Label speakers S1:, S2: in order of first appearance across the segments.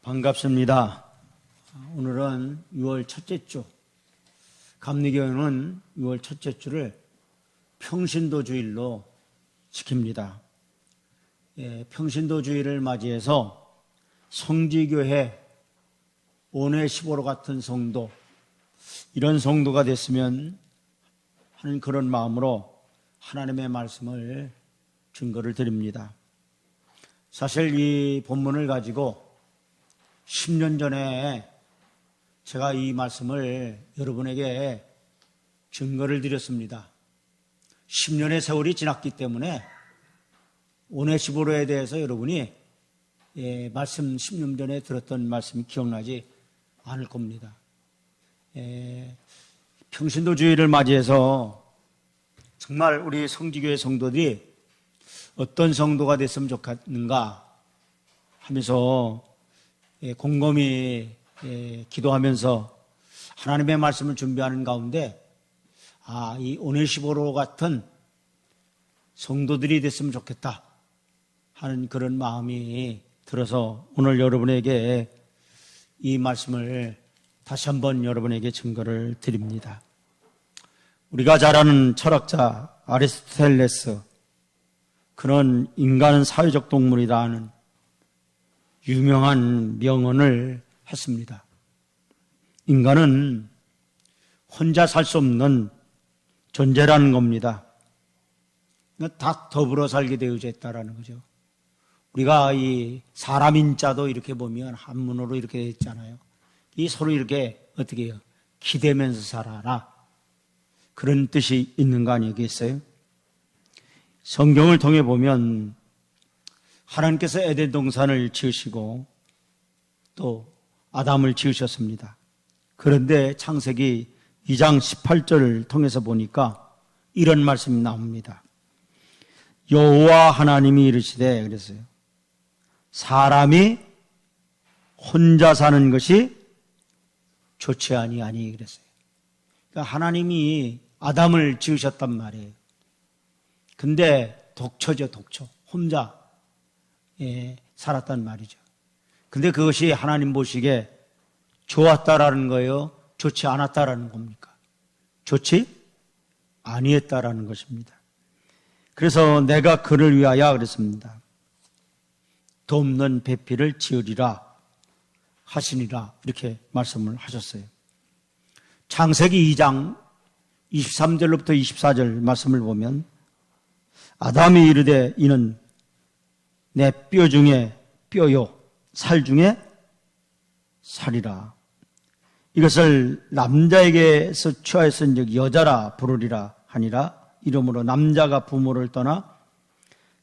S1: 반갑습니다. 오늘은 6월 첫째 주, 감리교회는 6월 첫째 주를 평신도 주일로 지킵니다. 평신도 주일을 맞이해서 성지교회 오네시보로 같은 성도, 이런 성도가 됐으면 하는 그런 마음으로 하나님의 말씀을 증거를 드립니다. 사실 이 본문을 가지고 10년 전에 제가 이 말씀을 여러분에게 증거를 드렸습니다. 10년의 세월이 지났기 때문에 오네시보로에 대해서 여러분이 말씀 10년 전에 들었던 말씀이 기억나지 않을 겁니다. 평신도 주일을 맞이해서 정말 우리 성지교회 성도들이 어떤 성도가 됐으면 좋겠는가 하면서 곰곰이 기도하면서 하나님의 말씀을 준비하는 가운데 이 오네시보로 같은 성도들이 됐으면 좋겠다 하는 그런 마음이 들어서 오늘 여러분에게 이 말씀을 다시 한번 여러분에게 증거를 드립니다. 우리가 잘 아는 철학자 아리스토텔레스, 그런 인간은 사회적 동물이라는 유명한 명언을 했습니다. 인간은 혼자 살 수 없는 존재라는 겁니다. 다 더불어 살게 되어져 있다는 거죠. 우리가 이 사람 인자도 이렇게 보면 한문으로 이렇게 되어 있잖아요. 이 서로 이렇게 어떻게 해요? 기대면서 살아라. 그런 뜻이 있는 거 아니겠어요? 성경을 통해 보면 하나님께서 에덴 동산을 지으시고 또 아담을 지으셨습니다. 그런데 창세기 2장 18절을 통해서 보니까 이런 말씀이 나옵니다. 여호와 하나님이 이르시되, 그랬어요. 사람이 혼자 사는 것이 좋지 아니하니, 그랬어요. 그러니까 하나님이 아담을 지으셨단 말이에요. 근데 독처죠, 독처. 혼자 살았단 말이죠. 근데 그것이 하나님 보시기에 좋았다라는 거예요? 좋지 않았다라는 겁니까? 좋지 아니했다라는 것입니다. 그래서 내가 그를 위하여 그랬습니다. 돕는 배필을 지으리라 하시니라, 이렇게 말씀을 하셨어요. 창세기 2장 23절로부터 24절 말씀을 보면 아담이 이르되 이는 내 뼈 중에 뼈요 살 중에 살이라. 이것을 남자에게서 취하였은즉 여자라 부르리라 하니라. 이러므로 남자가 부모를 떠나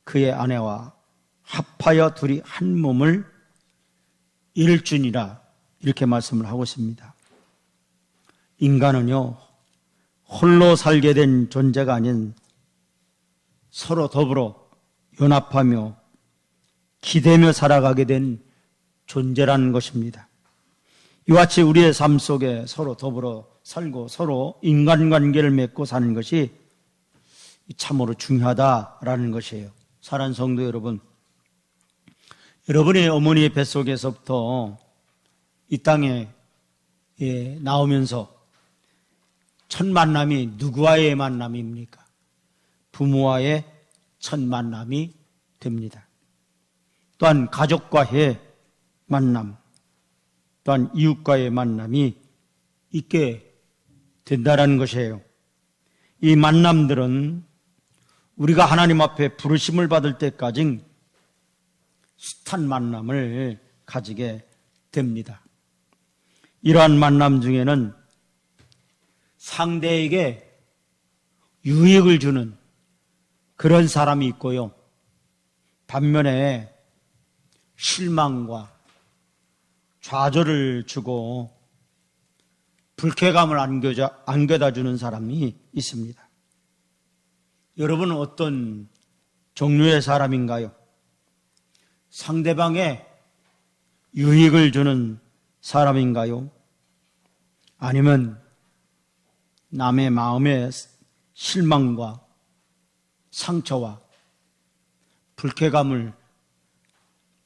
S1: 그의 아내와 합하여 둘이 한 몸을 이룰지니라. 이렇게 말씀을 하고 있습니다. 인간은요, 홀로 살게 된 존재가 아닌 서로 더불어 연합하며 기대며 살아가게 된 존재라는 것입니다. 이와 같이 우리의 삶 속에 서로 더불어 살고 서로 인간관계를 맺고 사는 것이 참으로 중요하다라는 것이에요. 사랑하는 성도 여러분, 여러분의 어머니의 뱃속에서부터 이 땅에 나오면서 첫 만남이 누구와의 만남입니까? 부모와의 첫 만남이 됩니다. 또한 가족과의 만남, 또한 이웃과의 만남이 있게 된다는 것이에요. 이 만남들은 우리가 하나님 앞에 부르심을 받을 때까지 숱한 만남을 가지게 됩니다. 이러한 만남 중에는 상대에게 유익을 주는 그런 사람이 있고요. 반면에 실망과 좌절을 주고 불쾌감을 안겨다 주는 사람이 있습니다. 여러분은 어떤 종류의 사람인가요? 상대방에 유익을 주는 사람인가요? 아니면 남의 마음에 실망과 상처와 불쾌감을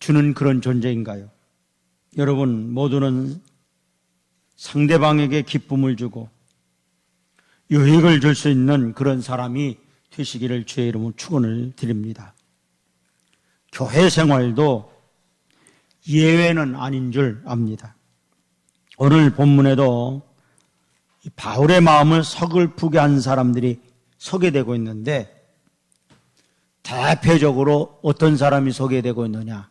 S1: 주는 그런 존재인가요? 여러분 모두는 상대방에게 기쁨을 주고 유익을 줄 수 있는 그런 사람이 되시기를 주의 이름으로 축원을 드립니다. 교회 생활도 예외는 아닌 줄 압니다. 오늘 본문에도 바울의 마음을 서글프게 한 사람들이 소개되고 있는데 대표적으로 어떤 사람이 소개되고 있느냐?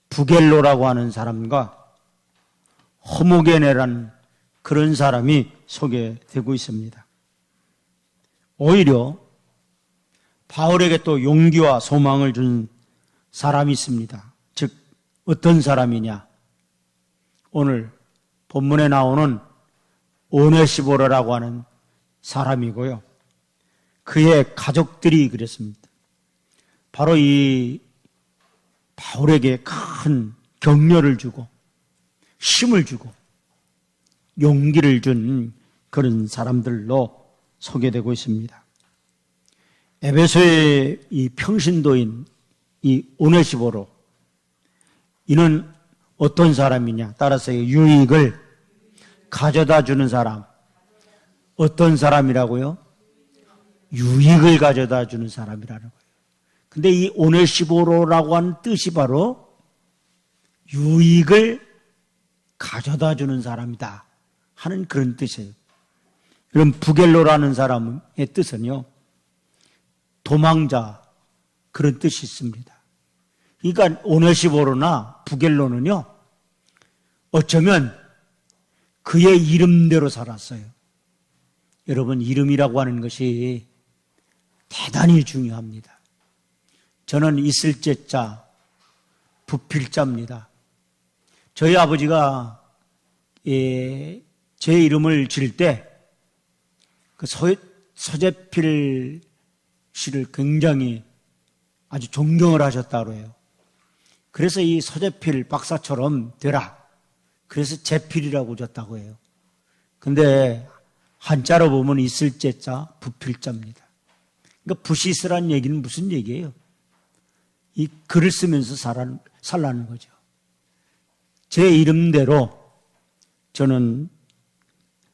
S1: 부겔로라고 하는 사람과 호모게네라는 그런 사람이 소개되고 있습니다. 오히려 바울에게 또 용기와 소망을 준 사람이 있습니다. 즉 어떤 사람이냐? 오늘 본문에 나오는 오네시보르라고 하는 사람이고요. 그의 가족들이 그랬습니다. 바로 이 바울에게 큰 격려를 주고 힘을 주고 용기를 준 그런 사람들로 소개되고 있습니다. 에베소의 이 평신도인 이 오네시보르, 이는 어떤 사람이냐? 따라서 유익을 가져다 주는 사람. 어떤 사람이라고요? 유익을 가져다 주는 사람이라는 거예요. 근데 이 오네시보로라고 하는 뜻이 바로 유익을 가져다 주는 사람이다 하는 그런 뜻이에요. 그럼 부겔로라는 사람의 뜻은요, 도망자, 그런 뜻이 있습니다. 그러니까 오네시보로나 부겔로는요, 어쩌면 그의 이름대로 살았어요. 여러분, 이름이라고 하는 것이 대단히 중요합니다. 저는 있을제자, 부필자입니다. 저희 아버지가 제 이름을 지을 때 그 서재필 씨를 굉장히 아주 존경을 하셨다고 해요. 그래서 이 서재필 박사처럼 되라. 그래서 재필이라고 줬다고 해요. 근데 한자로 보면 있을제자, 부필자입니다. 그러니까 부시스란 얘기는 무슨 얘기예요? 이 글을 쓰면서 살라는 거죠. 제 이름대로 저는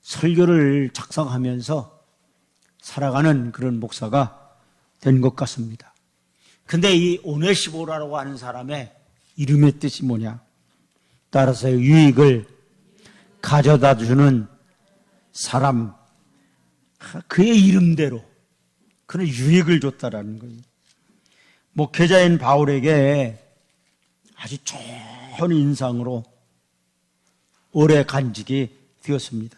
S1: 설교를 작성하면서 살아가는 그런 목사가 된 것 같습니다. 근데 이 오네시보라고 하는 사람의 이름의 뜻이 뭐냐? 따라서 유익을 가져다 주는 사람, 그의 이름대로 그는 유익을 줬다라는 거예요. 목회자인 바울에게 아주 좋은 인상으로 오래 간직이 되었습니다.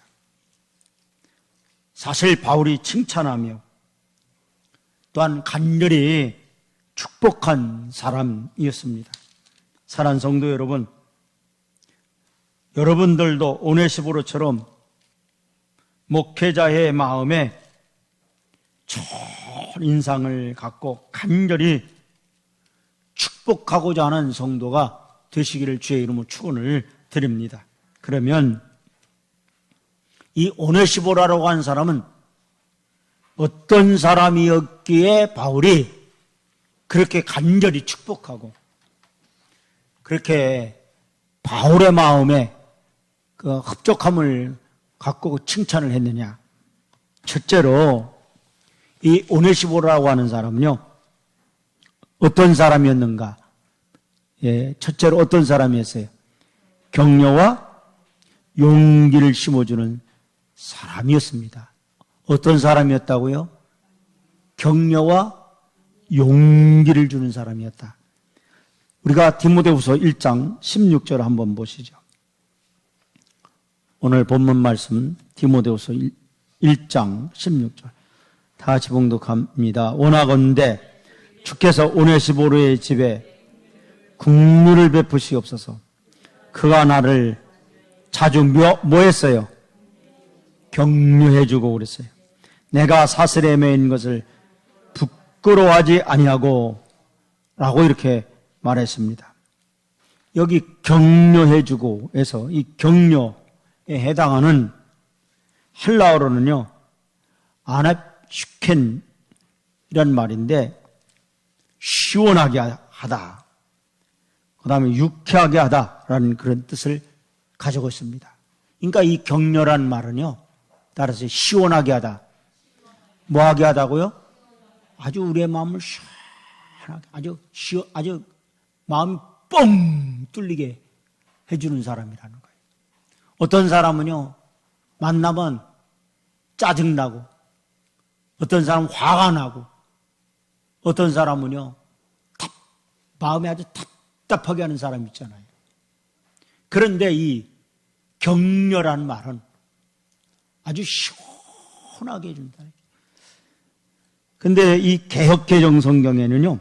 S1: 사실 바울이 칭찬하며 또한 간절히 축복한 사람이었습니다. 사랑하는 성도 여러분, 여러분들도 오네시보로처럼 목회자의 마음에 좋은 인상을 갖고 간절히 축복하고자 하는 성도가 되시기를 주의 이름으로 축원을 드립니다. 그러면 이 오네시보라고 하는 사람은 어떤 사람이었기에 바울이 그렇게 간절히 축복하고 그렇게 바울의 마음에 그 흡족함을 갖고 칭찬을 했느냐? 첫째로 이 오네시보라고 하는 사람은요, 어떤 사람이었는가? 첫째로 어떤 사람이었어요? 격려와 용기를 심어주는 사람이었습니다. 어떤 사람이었다고요? 격려와 용기를 주는 사람이었다. 우리가 디모데후서 1장 16절 한번 보시죠. 오늘 본문 말씀 디모데후서 1장 16절 다 같이 봉독합니다. 원하건대 주께서 오네시보르의 집에 긍휼을 베푸시옵소서. 그가 나를 자주 뭐 했어요? 격려해주고 그랬어요. 내가 사슬에 매인 것을 부끄러워하지 아니하고 라고 이렇게 말했습니다. 여기 격려해주고 해서 이 격려에 해당하는 헬라어로는요, 아나슈켄이란 말인데 시원하게 하다. 그 다음에 유쾌하게 하다라는 그런 뜻을 가지고 있습니다. 그러니까 이 격려란 말은요, 따라서 시원하게 하다. 뭐하게 하다고요? 아주 우리의 마음을 시원하게, 아주 마음이 뻥 뚫리게 해주는 사람이라는 거예요. 어떤 사람은요, 만나면 짜증나고, 어떤 사람은 화가 나고, 어떤 사람은요, 마음이 아주 답답하게 하는 사람 있잖아요. 그런데 이 격려라는 말은 아주 시원하게 해준다. 근데 이 개역개정 성경에는요,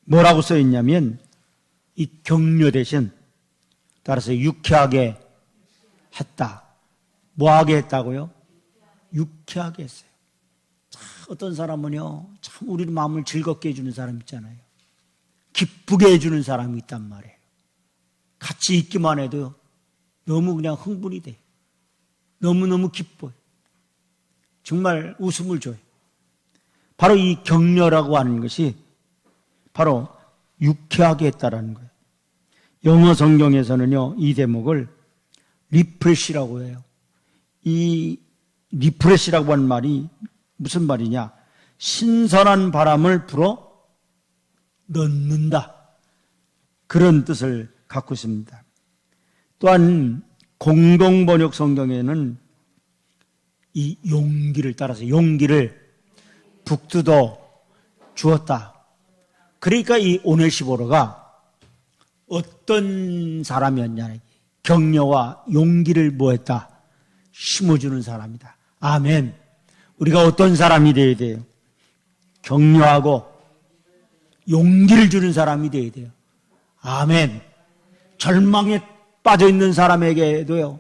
S1: 뭐라고 써 있냐면, 이 격려 대신, 따라서 유쾌하게 했다. 뭐하게 했다고요? 유쾌하게 했어요. 어떤 사람은요, 참 우리 마음을 즐겁게 해주는 사람 있잖아요. 기쁘게 해주는 사람이 있단 말이에요. 같이 있기만 해도 너무 그냥 흥분이 돼. 너무너무 기뻐요. 정말 웃음을 줘요. 바로 이 격려라고 하는 것이 바로 유쾌하게 했다라는 거예요. 영어 성경에서는요, 이 대목을 리프레시라고 해요. 이 리프레시라고 하는 말이 무슨 말이냐? 신선한 바람을 불어 넣는다. 그런 뜻을 갖고 있습니다. 또한 공동번역 성경에는 이 용기를 따라서 용기를 북돋워 주었다. 그러니까 이 오네시보로가 어떤 사람이었냐? 격려와 용기를 뭐했다? 심어주는 사람이다. 아멘. 우리가 어떤 사람이 되어야 돼요? 격려하고 용기를 주는 사람이 되어야 돼요. 아멘. 절망에 빠져있는 사람에게도요,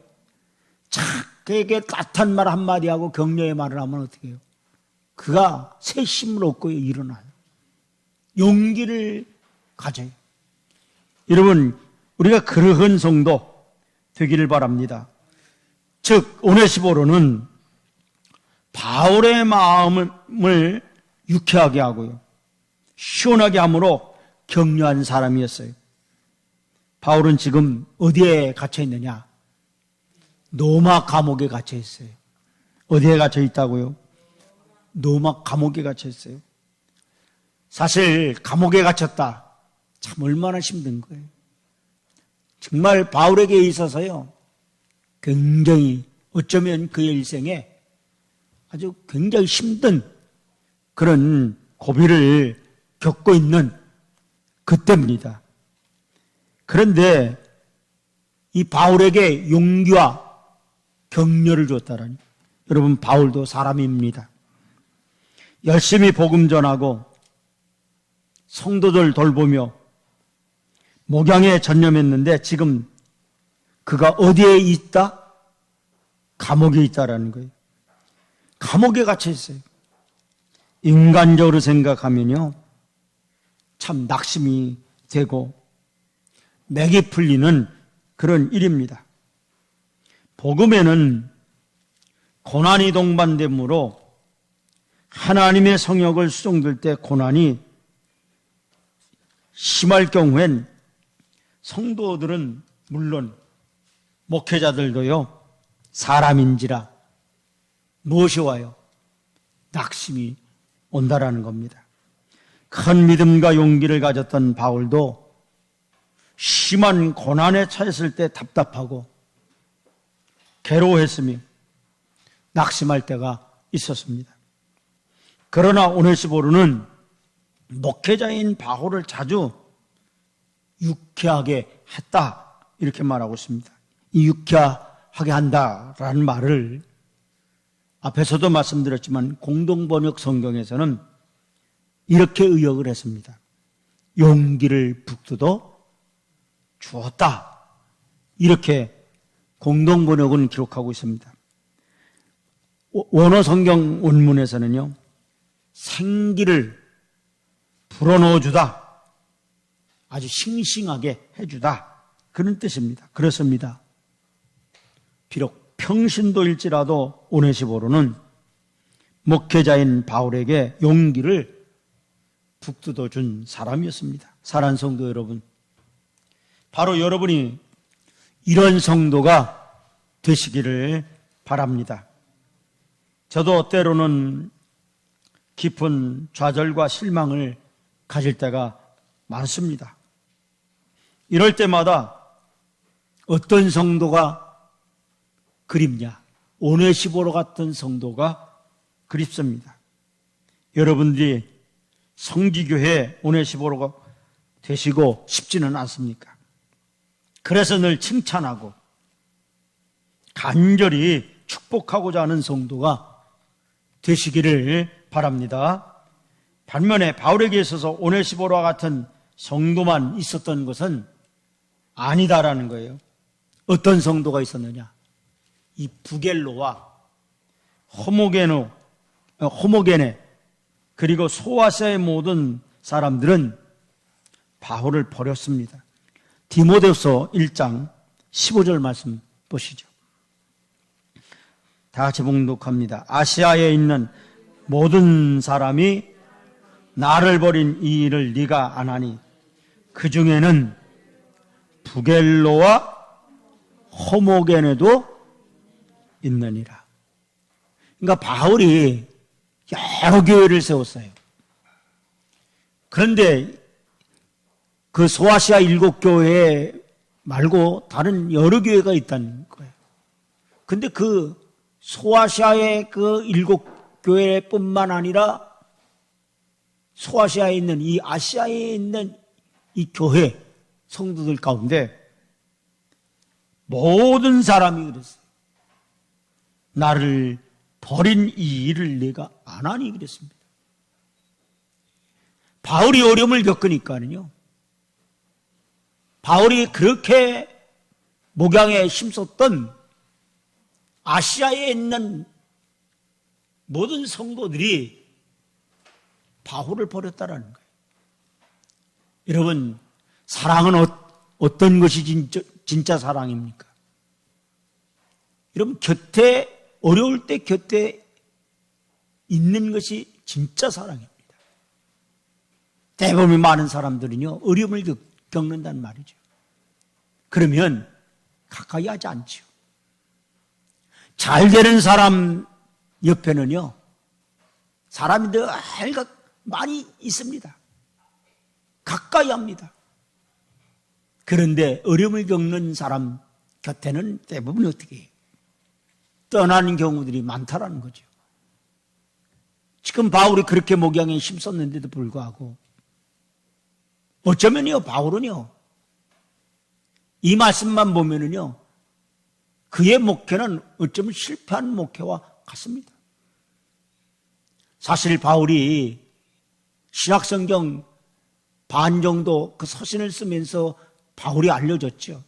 S1: 그에게 따뜻한 말 한마디 하고 격려의 말을 하면 어떻게 해요? 그가 새 힘을 얻고 일어나요. 용기를 가져요. 여러분, 우리가 그러한 성도 되기를 바랍니다. 즉, 오네시보로는 바울의 마음을 유쾌하게 하고요, 시원하게 함으로 격려한 사람이었어요. 바울은 지금 어디에 갇혀 있느냐? 로마 감옥에 갇혀 있어요. 어디에 갇혀 있다고요? 로마 감옥에 갇혀 있어요. 사실 감옥에 갇혔다. 참 얼마나 힘든 거예요. 정말 바울에게 있어서요, 굉장히 어쩌면 그의 일생에 아주 굉장히 힘든 그런 고비를 겪고 있는 그때입니다. 그런데 이 바울에게 용기와 격려를 줬다라니, 여러분, 바울도 사람입니다. 열심히 복음 전하고 성도들 돌보며 목양에 전념했는데 지금 그가 어디에 있다? 감옥에 있다라는 거예요. 감옥에 갇혀 있어요. 인간적으로 생각하면요, 참 낙심이 되고 맥이 풀리는 그런 일입니다. 복음에는 고난이 동반되므로 하나님의 성역을 수종될 때 고난이 심할 경우엔 성도들은 물론 목회자들도요, 사람인지라 무엇이 와요? 낙심이 온다라는 겁니다. 큰 믿음과 용기를 가졌던 바울도 심한 고난에 처했을 때 답답하고 괴로워했으며 낙심할 때가 있었습니다. 그러나 오네시보로는 목회자인 바울을 자주 유쾌하게 했다, 이렇게 말하고 있습니다. 이 유쾌하게 한다라는 말을 앞에서도 말씀드렸지만 공동번역 성경에서는 이렇게 의역을 했습니다. 용기를 북돋워 주었다, 이렇게 공동번역은 기록하고 있습니다. 원어 성경 원문에서는요, 생기를 불어넣어 주다, 아주 싱싱하게 해주다, 그런 뜻입니다. 그렇습니다. 비록 평신도일지라도 오네시보로는 목회자인 바울에게 용기를 북돋워 준 사람이었습니다. 사랑하는 성도 여러분, 바로 여러분이 이런 성도가 되시기를 바랍니다. 저도 때로는 깊은 좌절과 실망을 가질 때가 많습니다. 이럴 때마다 어떤 성도가 그립냐? 오네시보로 같은 성도가 그립습니다. 여러분들이 성지교회 오네시보로가 되시고 싶지는 않습니까? 그래서 늘 칭찬하고 간절히 축복하고자 하는 성도가 되시기를 바랍니다. 반면에 바울에게 있어서 오네시보로와 같은 성도만 있었던 것은 아니다라는 거예요. 어떤 성도가 있었느냐? 이 부겔로와 호모게네 그리고 소아시아의 모든 사람들은 바울을 버렸습니다. 디모데후서 1장 15절 말씀 보시죠. 다 같이 봉독합니다. 아시아에 있는 모든 사람이 나를 버린 이 일을 네가 안 하니 그 중에는 부겔로와 호모게네도 있느니라. 그러니까 바울이 여러 교회를 세웠어요. 그런데 그 소아시아 7교회 말고 다른 여러 교회가 있다는 거예요. 근데 그 소아시아의 그 7교회뿐만 아니라 소아시아에 있는 이 아시아에 있는 이 교회 성도들 가운데 모든 사람이 그랬어요. 나를 버린 이 일을 내가 안 하니 그랬습니다. 바울이 어려움을 겪으니까는요. 바울이 그렇게 목양에 힘썼던 아시아에 있는 모든 성도들이 바울을 버렸다라는 거예요. 여러분, 사랑은 어떤 것이 진짜 사랑입니까? 여러분, 어려울 때 곁에 있는 것이 진짜 사랑입니다. 대부분 많은 사람들은요, 어려움을 겪는단 말이죠. 그러면 가까이 하지 않죠. 잘 되는 사람 옆에는요, 사람이 늘 많이 있습니다. 가까이 합니다. 그런데 어려움을 겪는 사람 곁에는 대부분 어떻게 해요? 떠나는 경우들이 많다라는 거죠. 지금 바울이 그렇게 목양에 힘썼는데도 불구하고 어쩌면요, 바울은요, 이 말씀만 보면은요, 그의 목회는 어쩌면 실패한 목회와 같습니다. 사실 바울이 신약성경 반 정도 그 서신을 쓰면서 바울이 알려졌죠.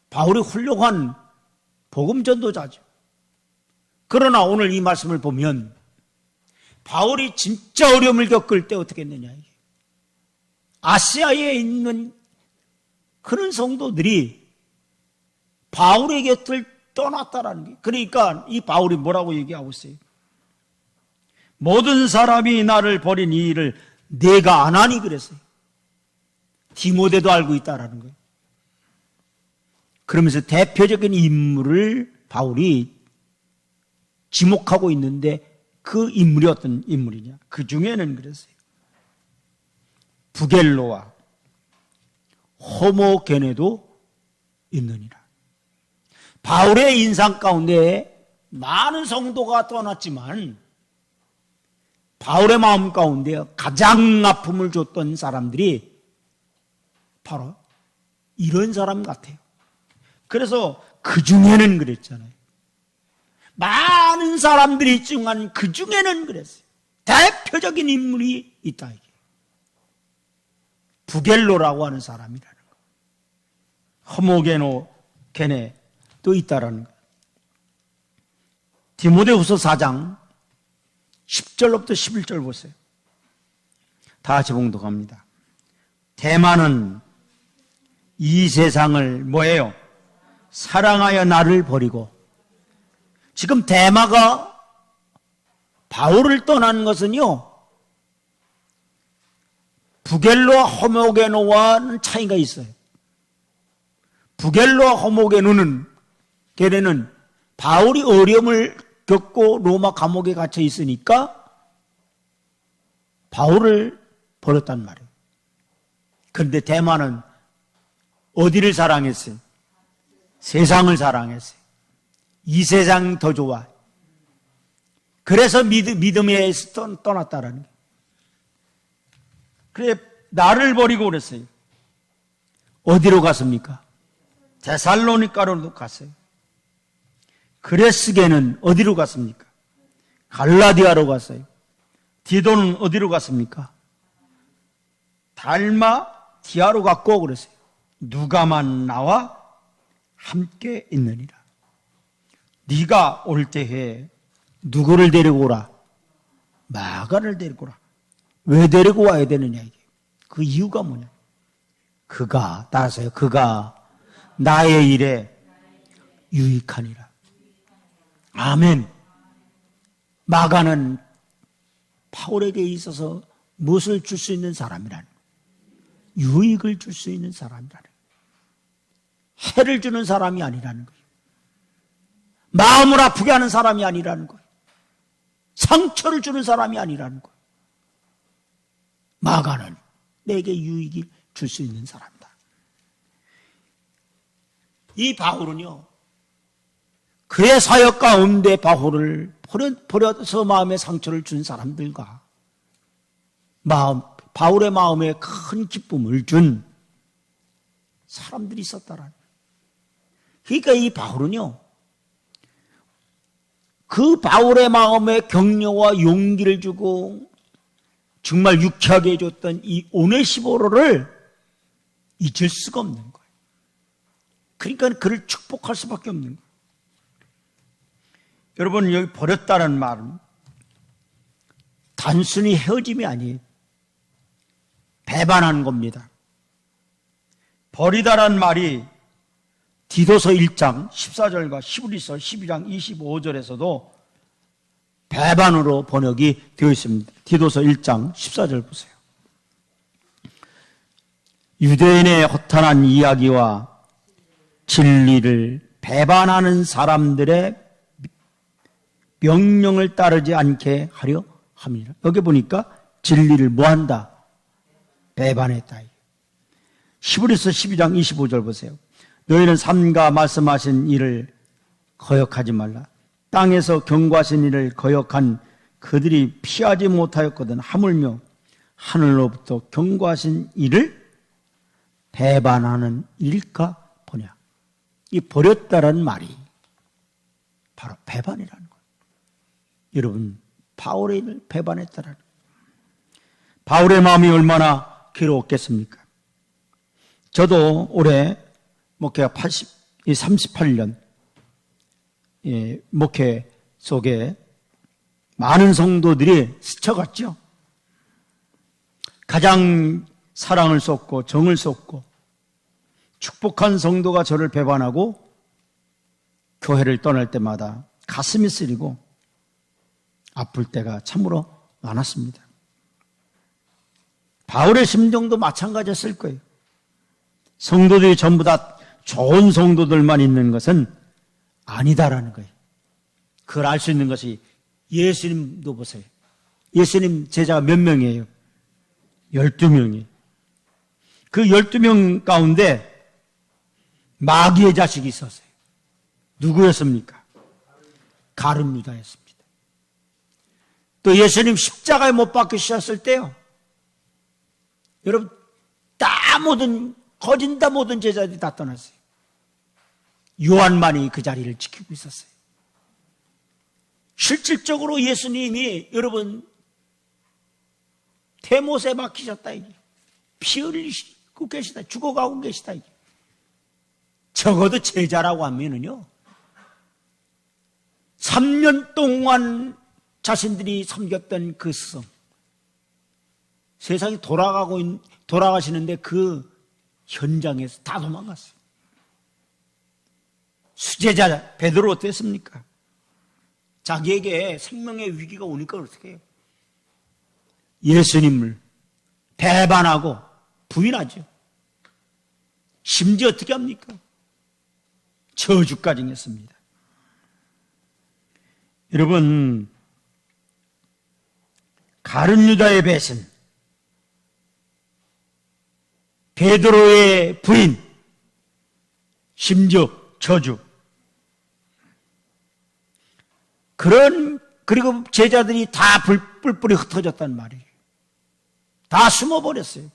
S1: 바울이 훌륭한 복음 전도자죠. 그러나 오늘 이 말씀을 보면 바울이 진짜 어려움을 겪을 때 어떻게 했느냐. 아시아에 있는 그런 성도들이 바울의 곁을 떠났다라는 거예요. 그러니까 이 바울이 뭐라고 얘기하고 있어요? 모든 사람이 나를 버린 이 일을 내가 안 하니 그랬어요. 디모데도 알고 있다라는 거예요. 그러면서 대표적인 인물을 바울이 지목하고 있는데 그 인물이 어떤 인물이냐? 그 중에는 그랬어요. 부겔로와 호모게네도 있느니라. 바울의 인상 가운데 많은 성도가 떠났지만 바울의 마음 가운데 가장 아픔을 줬던 사람들이 바로 이런 사람 같아요. 그래서 그 중에는 그랬잖아요. 많은 사람들이 있지만 그 중에는 그랬어요. 대표적인 인물이 있다. 이게. 부겔로라고 하는 사람이라는 거. 호모게네도 있다라는 거. 디모데후서 4장 10절로부터 11절 보세요. 다 같이 봉독합니다. 대만은 이 세상을 뭐예요? 사랑하여 나를 버리고. 지금 대마가 바울을 떠나는 것은요, 부겔로와 호모게노와는 차이가 있어요. 부겔로와 호목의 눈은 걔네는 바울이 어려움을 겪고 로마 감옥에 갇혀 있으니까 바울을 버렸단 말이에요. 그런데 대만은 어디를 사랑했어요? 세상을 사랑했어요. 이 세상이 더 좋아. 그래서 믿음에서 떠났다라는 거예요. 그래, 나를 버리고 그랬어요. 어디로 갔습니까? 데살로니가로 갔어요. 그레스게는 어디로 갔습니까? 갈라디아로 갔어요. 디도는 어디로 갔습니까? 달마디아로 갔고 그랬어요. 누가만 나와 함께 있느니라. 네가 올 때에 누구를 데리고 오라? 마가를 데리고 오라. 왜 데리고 와야 되느냐 이게. 그 이유가 뭐냐? 그가 따라서요. 그가 나의 일에 유익하니라. 아멘. 마가는 바울에게 있어서 무엇을 줄 수 있는 사람이라는 거예요. 유익을 줄 수 있는 사람이라는 거예요. 해를 주는 사람이 아니라는 거예요. 마음을 아프게 하는 사람이 아니라는 거예요. 상처를 주는 사람이 아니라는 거예요. 마가는 내게 유익을 줄 수 있는 사람이다. 이 바울은요, 그의 사역 가운데 바울을 버려서 마음에 상처를 준 사람들과 바울의 마음에 큰 기쁨을 준 사람들이 있었다라는 거예요. 그러니까 이 바울은요, 그 바울의 마음에 격려와 용기를 주고 정말 유쾌하게 해줬던 이 오네시모로를 잊을 수가 없는 거예요. 그러니까 그를 축복할 수밖에 없는 거예요. 여러분, 여기 버렸다는 말은 단순히 헤어짐이 아니에요. 배반한 겁니다. 버리다란 말이 디도서 1장 14절과 히브리서 12장 25절에서도 배반으로 번역이 되어 있습니다. 디도서 1장 14절 보세요. 유대인의 허탄한 이야기와 진리를 배반하는 사람들의 명령을 따르지 않게 하려 함이라. 여기 보니까 진리를 뭐한다? 배반했다. 히브리서 12장 25절 보세요. 너희는 삼가 말씀하신 일을 거역하지 말라. 땅에서 경고하신 일을 거역한 그들이 피하지 못하였거든. 하물며 하늘로부터 경고하신 일을 배반하는 일일까 보냐. 이 버렸다라는 말이 바로 배반이라는 거예요. 여러분, 바울의 일을 배반했다라는 거예요. 바울의 마음이 얼마나 괴로웠겠습니까? 저도 올해 목회가 38년 목회 속에 많은 성도들이 스쳐갔죠. 가장 사랑을 쏟고 정을 쏟고 축복한 성도가 저를 배반하고 교회를 떠날 때마다 가슴이 쓰리고 아플 때가 참으로 많았습니다. 바울의 심정도 마찬가지였을 거예요. 성도들이 전부 다 좋은 성도들만 있는 것은 아니다라는 거예요. 그걸 알 수 있는 것이 예수님도 보세요. 예수님 제자가 몇 명이에요? 12명이에요. 그 12명 가운데 마귀의 자식이 있었어요. 누구였습니까? 가룟 유다였습니다. 또 예수님 십자가에 못 박히셨을 때요, 여러분, 거진 모든 제자들이 다 떠났어요. 요한만이 그 자리를 지키고 있었어요. 실질적으로 예수님이 여러분 대못에 박히셨다 이게. 피 흘리고 계시다. 죽어가고 계시다 이게. 적어도 제자라고 하면은요, 3년 동안 자신들이 섬겼던 그 스승, 세상이 돌아가시는데 그 현장에서 다 도망갔어요. 수제자 베드로 어땠습니까? 자기에게 생명의 위기가 오니까 어떻게 해요? 예수님을 배반하고 부인하죠. 심지어 어떻게 합니까? 저주까지 했습니다. 여러분, 가룟 유다의 배신, 베드로의 부인, 심지어 저주, 그리고 제자들이 다 뿔뿔이 흩어졌단 말이에요. 다 숨어버렸어요.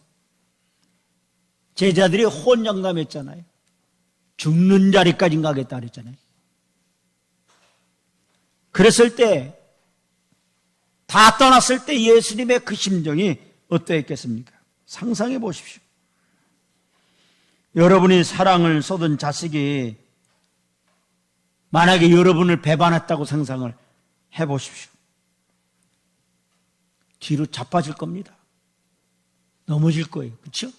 S1: 제자들이 혼장담했잖아요. 죽는 자리까지 가겠다 그랬잖아요. 그랬을 때, 다 떠났을 때 예수님의 그 심정이 어떠했겠습니까? 상상해 보십시오. 여러분이 사랑을 쏟은 자식이 만약에 여러분을 배반했다고 상상을 해 보십시오. 뒤로 자빠질 겁니다. 넘어질 거예요. 그렇죠?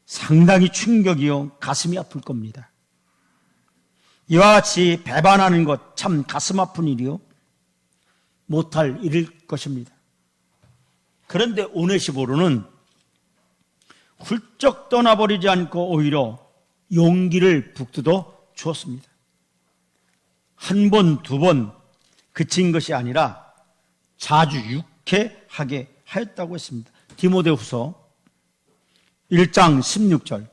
S1: 상당히 충격이요, 가슴이 아플 겁니다. 이와 같이 배반하는 것 참 가슴 아픈 일이요, 못할 일일 것입니다. 그런데 오네시보로는 훌쩍 떠나버리지 않고 오히려 용기를 북돋워 주었습니다. 한 번, 두 번 그친 것이 아니라 자주 유쾌하게 하였다고 했습니다. 디모데후서 1장 16절,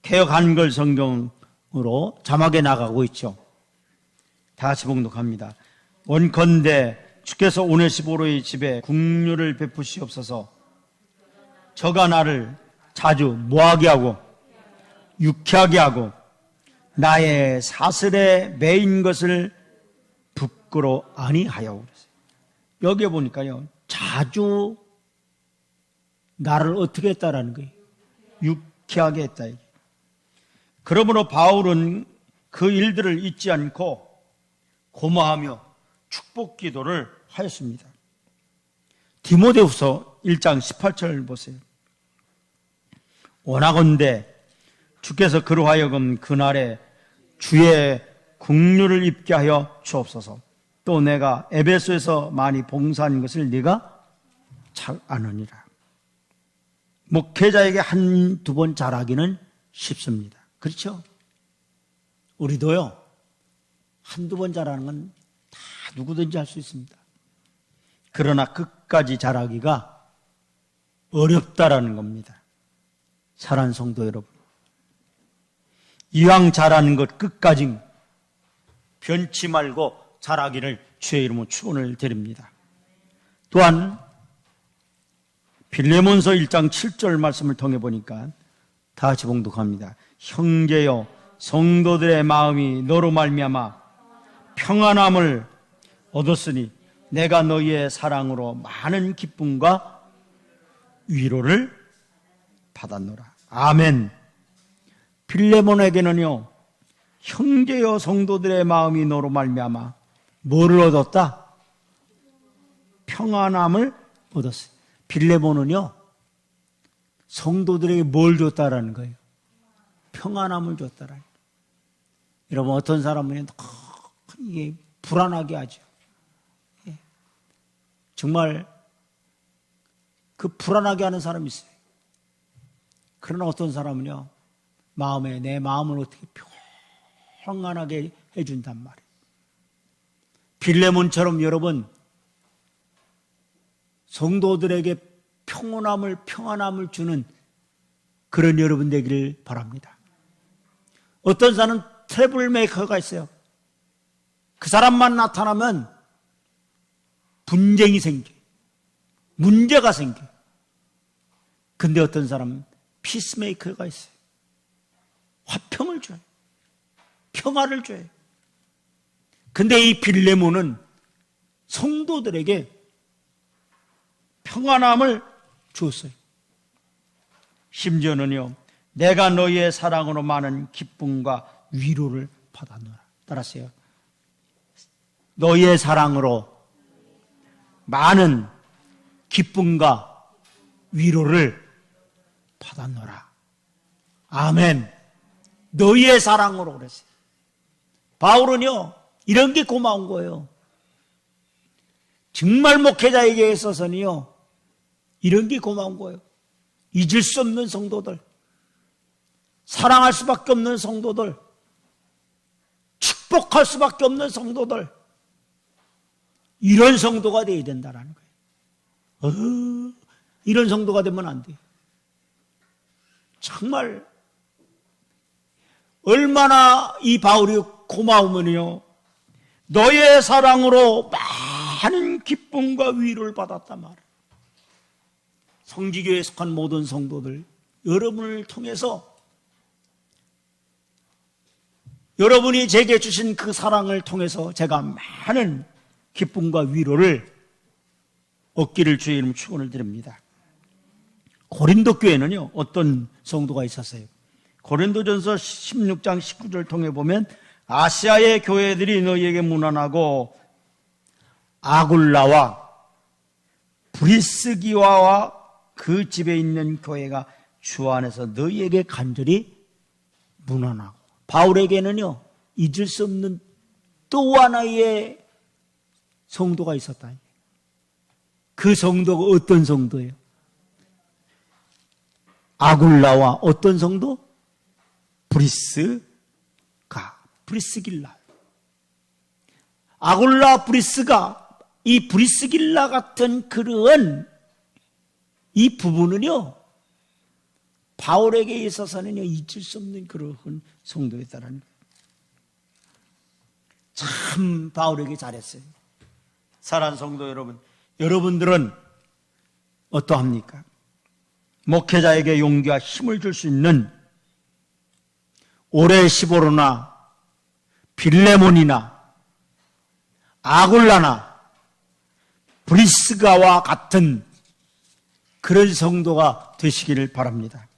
S1: 개역 한글 성경으로 자막에 나가고 있죠. 다 같이 봉독합니다. 원컨대 주께서 오네시보로의 집에 국류를 베푸시옵소서. 저가 나를 자주 뭐하게 하고 유쾌하게 하고 나의 사슬에 매인 것을 부끄러 아니하여 그랬어요. 여기에 보니까요, 자주 나를 어떻게 했다라는 거예요. 유쾌하게 했다. 그러므로 바울은 그 일들을 잊지 않고 고마하며 축복 기도를 하였습니다. 디모데후서 1장 18절 보세요. 원하건대 주께서 그로 하여금 그날에 주의 국류를 입게 하여 주옵소서. 또 내가 에베소에서 많이 봉사한 것을 네가 잘 아느니라. 목회자에게 한두 번 잘하기는 쉽습니다. 그렇죠? 우리도요, 한두 번 잘하는 건 다 누구든지 할 수 있습니다. 그러나 끝까지 잘하기가 어렵다라는 겁니다. 사랑하는 성도 여러분, 이왕 잘하는 것 끝까지 변치 말고 잘하기를 주의 이름으로 축원을 드립니다. 또한 빌레몬서 1장 7절 말씀을 통해 보니까 다 같이 봉독합니다. 형제여, 성도들의 마음이 너로 말미암아 평안함을 얻었으니 내가 너희의 사랑으로 많은 기쁨과 위로를 받았노라. 아멘. 빌레몬에게는요, 형제여 성도들의 마음이 너로 말미암아 뭐를 얻었다? 평안함을 얻었어요. 빌레몬은요, 성도들에게 뭘 줬다라는 거예요? 평안함을 줬다라는 거예요. 여러분, 어떤 사람은 이게 불안하게 하죠. 정말 그 불안하게 하는 사람이 있어요. 그러나 어떤 사람은요, 내 마음을 어떻게 평안하게 해준단 말이에요. 빌레몬처럼 여러분, 성도들에게 평안함을 주는 그런 여러분 되기를 바랍니다. 어떤 사람은 트러블 메이커가 있어요. 그 사람만 나타나면 분쟁이 생겨요. 문제가 생겨요. 근데 어떤 사람은 피스메이커가 있어요. 화평을 줘요. 평화를 줘요. 근데 이 빌레몬은 성도들에게 평안함을 주었어요. 심지어는요, 내가 너희의 사랑으로 많은 기쁨과 위로를 받았노라. 따라하세요. 너희의 사랑으로 많은 기쁨과 위로를 받았노라. 아멘. 너희의 사랑으로 그랬어요. 바울은요, 이런 게 고마운 거예요. 정말 목회자에게 있어서는요, 이런 게 고마운 거예요. 잊을 수 없는 성도들, 사랑할 수밖에 없는 성도들, 축복할 수밖에 없는 성도들, 이런 성도가 되어야 된다는 거예요. 이런 성도가 되면 안 돼요. 정말 얼마나 이 바울이 고마우면요, 너의 사랑으로 많은 기쁨과 위로를 받았단 말이에요. 성지교회에 속한 모든 성도들, 여러분을 통해서 여러분이 제게 주신 그 사랑을 통해서 제가 많은 기쁨과 위로를 얻기를 주의 이름으로 축원을 드립니다. 고린도 교회는요, 어떤 성도가 있었어요? 고린도전서 16장 19절 통해 보면 아시아의 교회들이 너희에게 문안하고 아굴라와 브리스기와와 그 집에 있는 교회가 주 안에서 너희에게 간절히 문안하고, 바울에게는요 잊을 수 없는 또 하나의 성도가 있었다. 그 성도가 어떤 성도예요? 아굴라와 어떤 성도? 브리스길라. 아굴라 브리스가, 이 브리스길라 같은 그런 이 부부는요, 바울에게 있어서는요 잊을 수 없는 그런 성도였다라는 거예요. 참 바울에게 잘했어요. 사랑하는 성도 여러분, 여러분들은 어떠합니까? 목회자에게 용기와 힘을 줄 수 있는 오네시포로나 빌레몬이나 아굴라나 브리스가와 같은 그런 성도가 되시기를 바랍니다.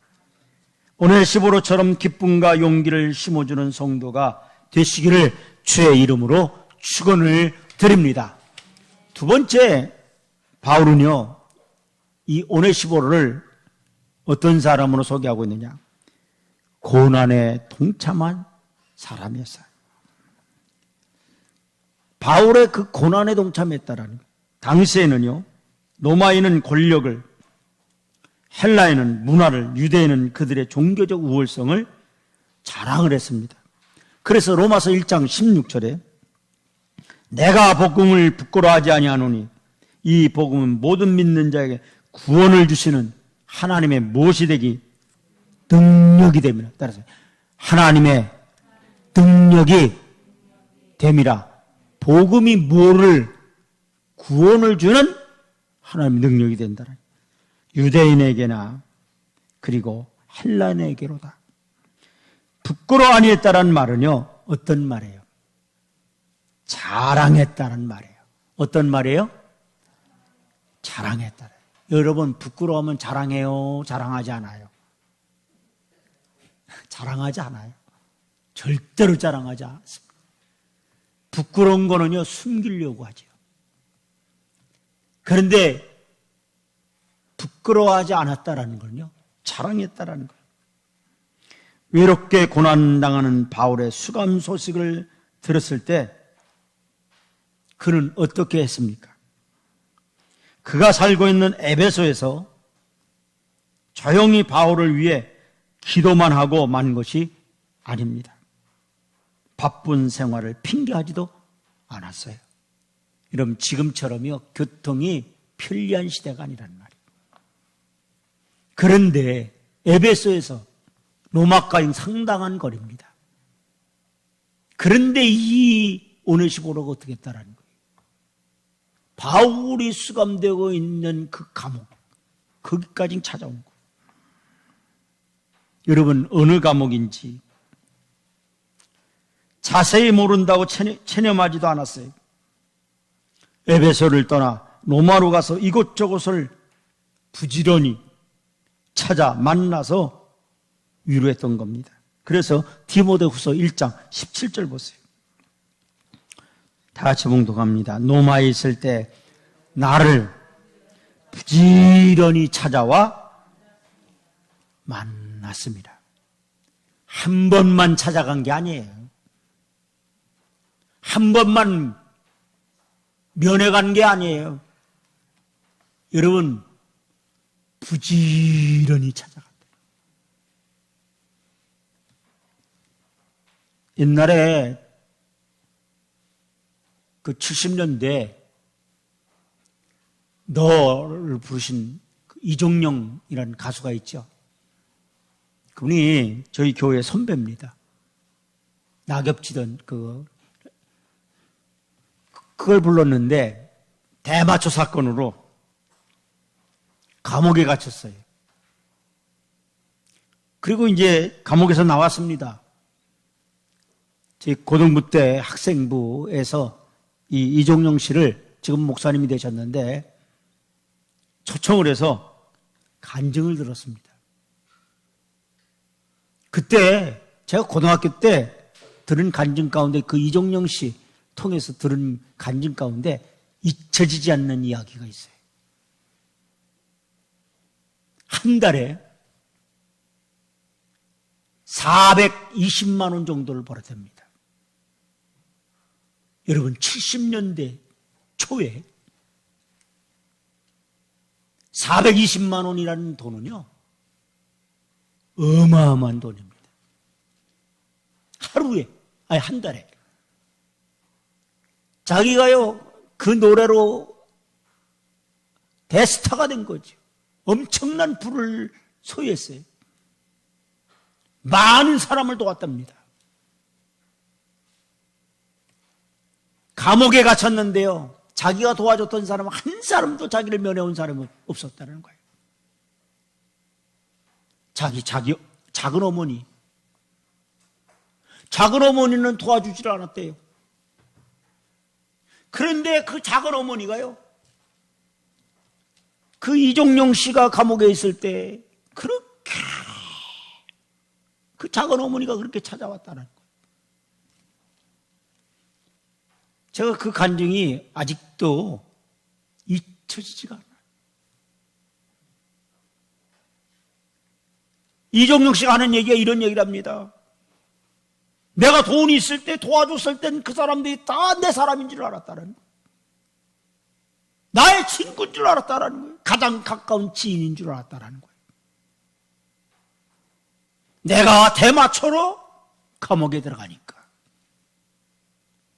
S1: 오네시포로처럼 기쁨과 용기를 심어주는 성도가 되시기를 주의 이름으로 축원을 드립니다. 두 번째, 바울은요 이 오네시포로를 어떤 사람으로 소개하고 있느냐? 고난에 동참한 사람이었어요. 바울의 그 고난에 동참했다라는 거예요. 당시에는요, 로마인은 권력을, 헬라인은 문화를, 유대인은 그들의 종교적 우월성을 자랑을 했습니다. 그래서 로마서 1장 16절에 내가 복음을 부끄러워하지 아니하노니 이 복음은 모든 믿는 자에게 구원을 주시는 하나님의 무엇이 되기? 능력이 됨이라. 따라서 하나님의 능력이 됨이라. 복음이 뭐를? 구원을 주는 하나님의 능력이 된다. 유대인에게나 그리고 헬라인에게로다. 부끄러워 아니했다라는 말은요, 어떤 말이에요? 자랑했다는 말이에요. 어떤 말이에요? 자랑했다. 여러분, 부끄러우면 자랑해요? 자랑하지 않아요? 자랑하지 않아요. 절대로 자랑하지 않습니다. 부끄러운 거는요, 숨기려고 하죠. 그런데 부끄러워하지 않았다라는 건요, 자랑했다라는 거예요. 외롭게 고난당하는 바울의 수감 소식을 들었을 때 그는 어떻게 했습니까? 그가 살고 있는 에베소에서 조용히 바울을 위해 기도만 하고 만 것이 아닙니다. 바쁜 생활을 핑계하지도 않았어요. 여러분, 지금처럼요 교통이 편리한 시대가 아니란 말이에요. 그런데 에베소에서 로마까지 상당한 거리입니다. 그런데 이 오네시포로가 어떻게 했다라는 거예요? 바울이 수감되고 있는 그 감옥, 거기까지 찾아온 거예요. 여러분, 어느 감옥인지 자세히 모른다고 체념하지도 않았어요. 에베소를 떠나 로마로 가서 이곳저곳을 부지런히 찾아 만나서 위로했던 겁니다. 그래서 디모데후서 1장 17절 보세요. 다 같이 봉독합니다. 로마에 있을 때 나를 부지런히 찾아와 만났습니다. 한 번만 찾아간 게 아니에요. 한 번만 면회간 게 아니에요. 여러분, 부지런히 찾아갔다. 옛날에 그 70년대 너를 부르신 이종영이라는 가수가 있죠. 그분이 저희 교회 선배입니다. 낙엽치던 그걸 불렀는데 대마초 사건으로 감옥에 갇혔어요. 그리고 이제 감옥에서 나왔습니다. 제 고등부 때 학생부에서 이 이종영 씨를 지금 목사님이 되셨는데 초청을 해서 간증을 들었습니다. 그때 제가 고등학교 때 들은 간증 가운데 그 이종영 씨 통해서 들은 간증 가운데 잊혀지지 않는 이야기가 있어요. 한 달에 420만 원 정도를 벌어댑니다. 여러분 70년대 초에 420만 원이라는 돈은요 어마어마한 돈입니다. 하루에, 아니 한 달에. 자기가요 그 노래로 대스타가 된 거죠. 엄청난 부를 소유했어요. 많은 사람을 도왔답니다. 감옥에 갇혔는데요 자기가 도와줬던 사람은 한 사람도 자기를 면해온 사람은 없었다는 거예요. 자기 작은 어머니는 도와주질 않았대요. 그런데 그 작은 어머니가요 그 이종영 씨가 감옥에 있을 때 그렇게 그 작은 어머니가 그렇게 찾아왔다는 거예요. 제가 그 간증이 아직도 잊혀지지가 않아요. 이종영 씨가 하는 얘기가 이런 얘기를 합니다. 내가 돈이 있을 때 도와줬을 땐 그 사람들이 다 내 사람인 줄 알았다는 거예요. 나의 친구인 줄 알았다는 거예요. 가장 가까운 지인인 줄 알았다는 거예요. 내가 대마초로 감옥에 들어가니까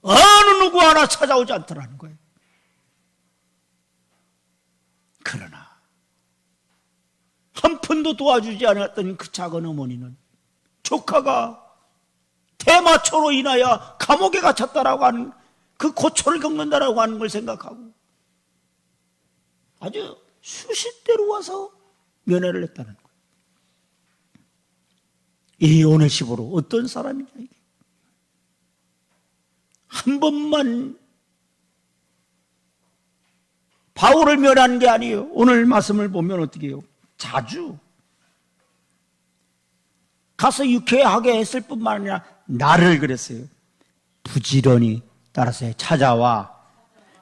S1: 어느 누구 하나 찾아오지 않더라는 거예요. 그러나 한 푼도 도와주지 않았던 그 작은 어머니는 조카가 대마초로 인하여 감옥에 갇혔다라고 하는 그 고초를 겪는다라고 하는 걸 생각하고 아주 수시대로 와서 면회를 했다는 거예요. 이 오네시보로 어떤 사람이냐 이게. 한 번만 바울을 면하는 게 아니에요. 오늘 말씀을 보면 어떻게 해요? 자주 가서 유쾌하게 했을 뿐만 아니라 나를 그랬어요. 부지런히 따라서 찾아와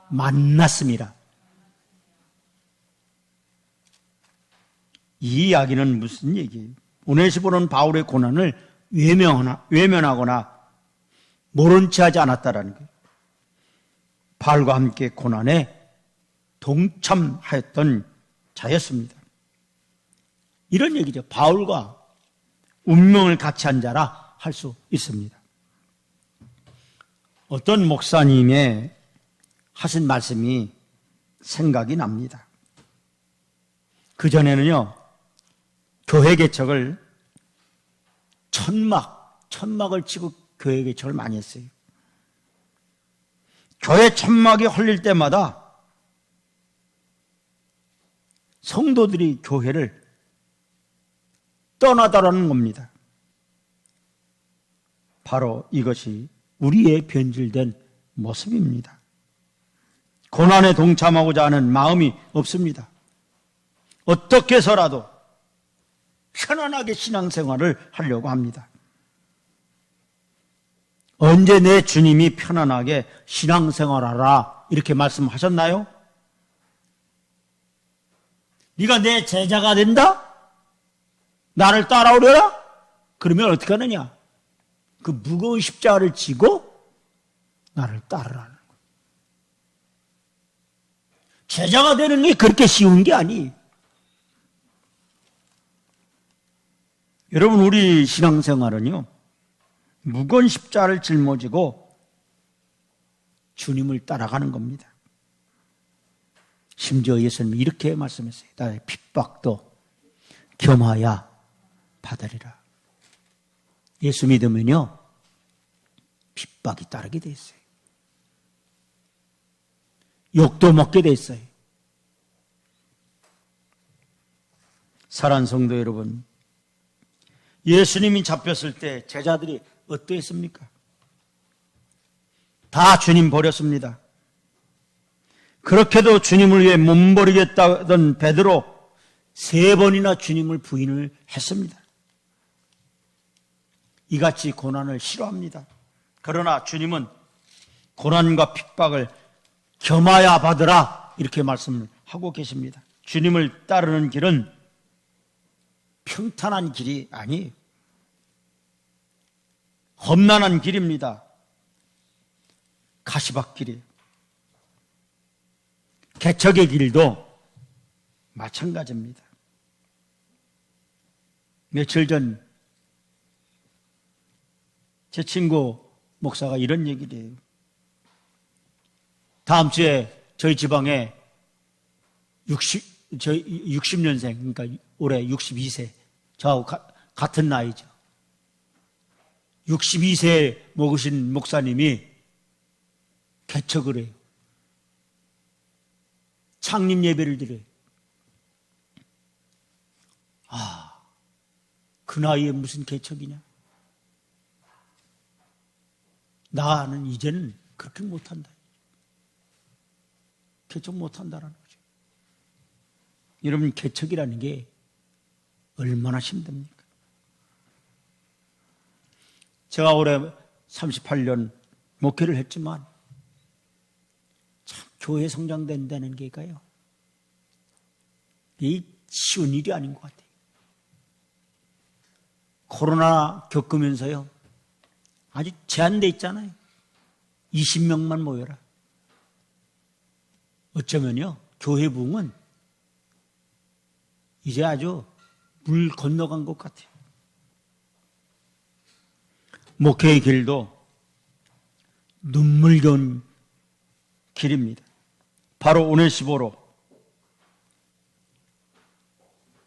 S1: 만났습니다. 이 이야기는 무슨 얘기예요? 오네시보는 바울의 고난을 외면하거나 모른 체 하지 않았다라는 거예요. 바울과 함께 고난에 동참하였던 자였습니다. 이런 얘기죠. 바울과 운명을 같이 한 자라 할 수 있습니다. 어떤 목사님의 하신 말씀이 생각이 납니다. 그전에는요 교회 개척을 천막을 치고 교회 개척을 많이 했어요. 교회 천막이 헐릴 때마다 성도들이 교회를 떠나다라는 겁니다. 바로 이것이 우리의 변질된 모습입니다. 고난에 동참하고자 하는 마음이 없습니다. 어떻게 해서라도 편안하게 신앙생활을 하려고 합니다. 언제 내 주님이 편안하게 신앙생활하라 이렇게 말씀하셨나요? 네가 내 제자가 된다? 나를 따라오려라? 그러면 어떻게 하느냐? 그 무거운 십자가를 지고 나를 따르라는 거예요. 제자가 되는 게 그렇게 쉬운 게 아니에요. 여러분 우리 신앙생활은요 무거운 십자가를 짊어지고 주님을 따라가는 겁니다. 심지어 예수님이 이렇게 말씀했어요. 나의 핍박도 겸하여 받으리라. 예수 믿으면요, 핍박이 따르게 돼 있어요. 욕도 먹게 돼 있어요. 사랑하는 성도 여러분, 예수님이 잡혔을 때 제자들이 어떠했습니까? 다 주님 버렸습니다. 그렇게도 주님을 위해 몸버리겠다던 베드로 3번이나 주님을 부인을 했습니다. 이같이 고난을 싫어합니다. 그러나 주님은 고난과 핍박을 겸하여 받으라 이렇게 말씀을 하고 계십니다. 주님을 따르는 길은 평탄한 길이 아니에요. 험난한 길입니다. 가시밭길이에요. 개척의 길도 마찬가지입니다. 며칠 전 제 친구 목사가 이런 얘기를 해요. 다음 주에 저희 지방에 60년생, 그러니까 올해 62세, 저하고 같은 나이죠. 62세 먹으신 목사님이 개척을 해요. 창립 예배를 드려요. 그 나이에 무슨 개척이냐? 나는 이제는 그렇게 못한다. 개척 못한다라는 거죠. 여러분, 개척이라는 게 얼마나 힘듭니까? 제가 올해 38년 목회를 했지만 참 교회 성장된다는 게가요, 이 쉬운 일이 아닌 것 같아요. 코로나 겪으면서요, 아주 제한돼 있잖아요. 20명만 모여라. 어쩌면요, 교회 부흥은 이제 아주 물 건너간 것 같아요. 목회의 길도 눈물겨운 길입니다. 바로 오네시보로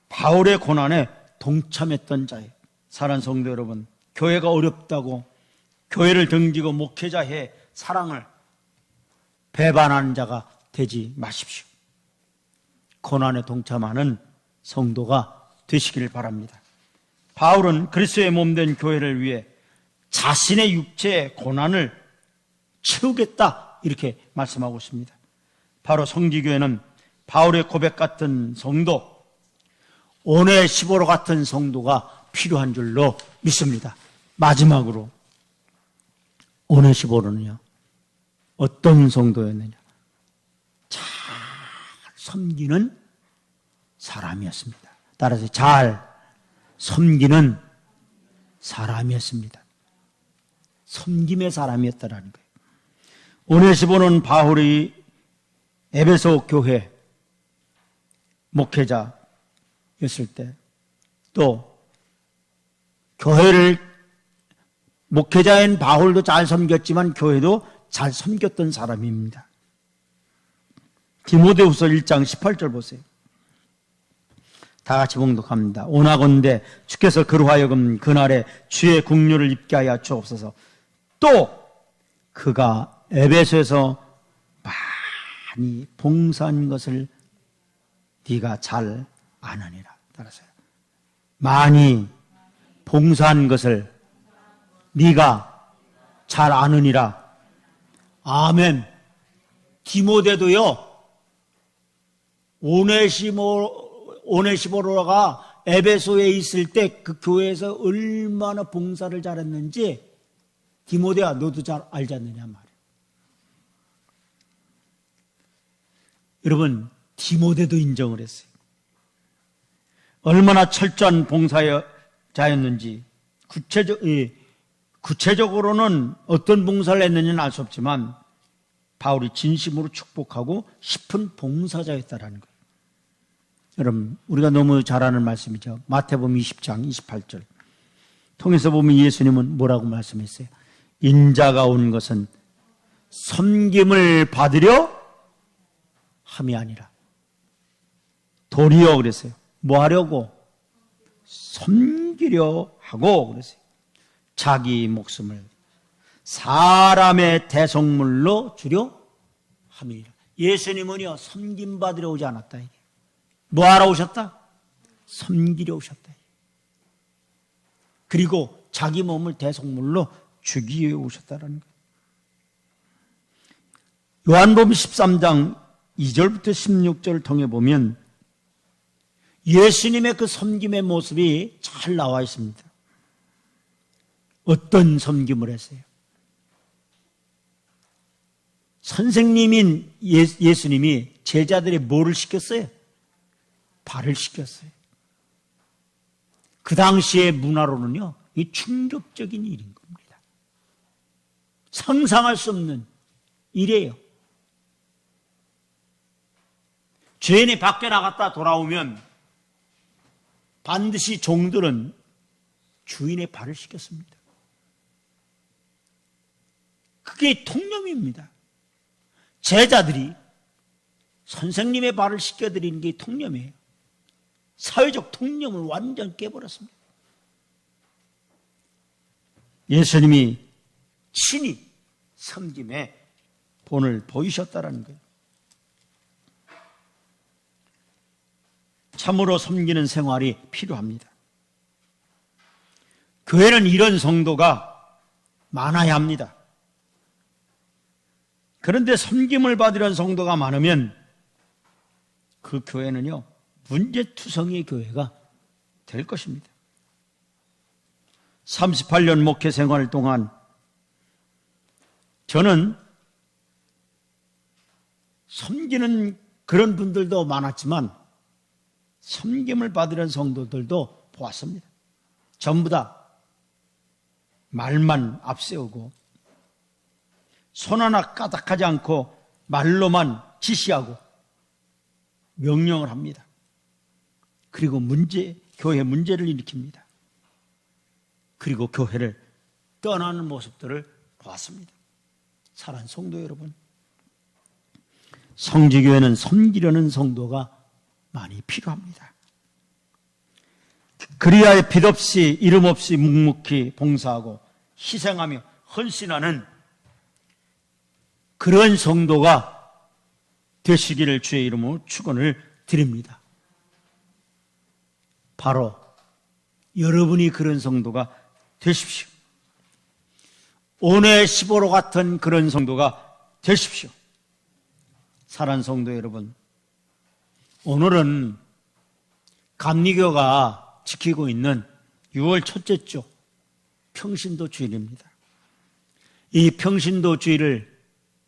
S1: 바울의 고난에 동참했던 자예요. 사랑하는 성도 여러분, 교회가 어렵다고 교회를 등지고 목회자의 사랑을 배반하는 자가 되지 마십시오. 고난에 동참하는 성도가 되시길 바랍니다. 바울은 그리스도의 몸된 교회를 위해 자신의 육체의 고난을 채우겠다 이렇게 말씀하고 있습니다. 바로 성지교회는 바울의 고백 같은 성도, 오네시보로 같은 성도가 필요한 줄로 믿습니다. 마지막으로 오네시보로는요, 어떤 성도였느냐? 잘 섬기는 사람이었습니다. 따라서 잘 섬기는 사람이었습니다. 섬김의 사람이었다라는 거예요. 오네시보는 바울이 에베소 교회 목회자였을 때, 또 교회를 목회자인 바울도 잘 섬겼지만 교회도 잘 섬겼던 사람입니다. 디모데후서 1장 18절 보세요. 다 같이 봉독합니다. 오나건대 주께서 그로 하여금 그날에 주의 국류를 입게 하여 주옵소서. 또 그가 에베소에서 많이 봉사한 것을 네가 잘 아느니라. 따라서요, 많이 봉사한 것을 네가 잘 아느니라. 아멘. 디모데도요, 오네시보로가 에베소에 있을 때 그 교회에서 얼마나 봉사를 잘했는지 디모데야, 너도 잘 알지 않느냐 말이에요. 여러분, 디모데도 인정을 했어요. 얼마나 철저한 봉사자였는지. 구체적으로는 어떤 봉사를 했느냐는 알 수 없지만 바울이 진심으로 축복하고 싶은 봉사자였다라는 거예요. 여러분, 우리가 너무 잘 아는 말씀이죠. 마태복음 20장 28절. 통해서 보면 예수님은 뭐라고 말씀했어요? 인자가 온 것은 섬김을 받으려 함이 아니라 도리어 그랬어요. 뭐 하려고? 섬기려 하고 그랬어요. 자기 목숨을 사람의 대속물로 주려 함이니라. 예수님은요, 섬김받으려 오지 않았다. 이게. 뭐 하러 오셨다? 섬기려 오셨다. 그리고 자기 몸을 대속물로 주기 위해 오셨다는 거예요. 요한복음 13장 2절부터 16절을 통해 보면 예수님의 그 섬김의 모습이 잘 나와 있습니다. 어떤 섬김을 했어요? 선생님인 예수님이 제자들의 뭐를 시켰어요? 발을 시켰어요. 그 당시의 문화로는요, 이 충격적인 일인 겁니다. 상상할 수 없는 일이에요. 죄인이 밖에 나갔다 돌아오면 반드시 종들은 주인의 발을 씻겼습니다. 그게 통념입니다. 제자들이 선생님의 발을 씻겨드리는 게 통념이에요. 사회적 통념을 완전 깨버렸습니다. 예수님이 친히 섬김의 본을 보이셨다라는 거예요. 참으로 섬기는 생활이 필요합니다. 교회는 이런 성도가 많아야 합니다. 그런데 섬김을 받으려는 성도가 많으면 그 교회는요, 문제투성이의 교회가 될 것입니다. 38년 목회 생활 동안 저는 섬기는 그런 분들도 많았지만 섬김을 받으려는 성도들도 보았습니다. 전부 다 말만 앞세우고 손 하나 까딱하지 않고 말로만 지시하고 명령을 합니다. 그리고 교회 문제를 일으킵니다. 그리고 교회를 떠나는 모습들을 보았습니다. 사랑하는 성도 여러분, 성지교회는 섬기려는 성도가 많이 필요합니다. 그리하여 빚없이 이름 없이 묵묵히 봉사하고 희생하며 헌신하는 그런 성도가 되시기를 주의 이름으로 축원을 드립니다. 바로 여러분이 그런 성도가 되십시오. 오네시보로 같은 그런 성도가 되십시오. 사랑하는 성도 여러분, 오늘은 감리교가 지키고 있는 6월 첫째 주 평신도 주일입니다. 이 평신도 주일을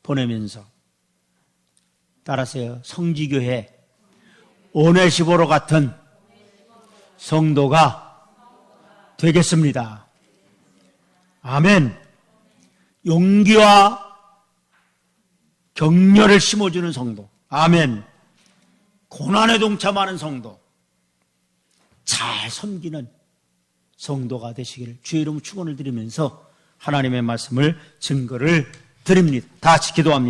S1: 보내면서 따라서요, 성지교회 오네시보로 같은 성도가 되겠습니다. 아멘. 용기와 격려를 심어주는 성도. 아멘. 고난에 동참하는 성도. 잘 섬기는 성도가 되시기를 주의 이름으로 축원을 드리면서 하나님의 말씀을 증거를 드립니다. 다 같이 기도합니다.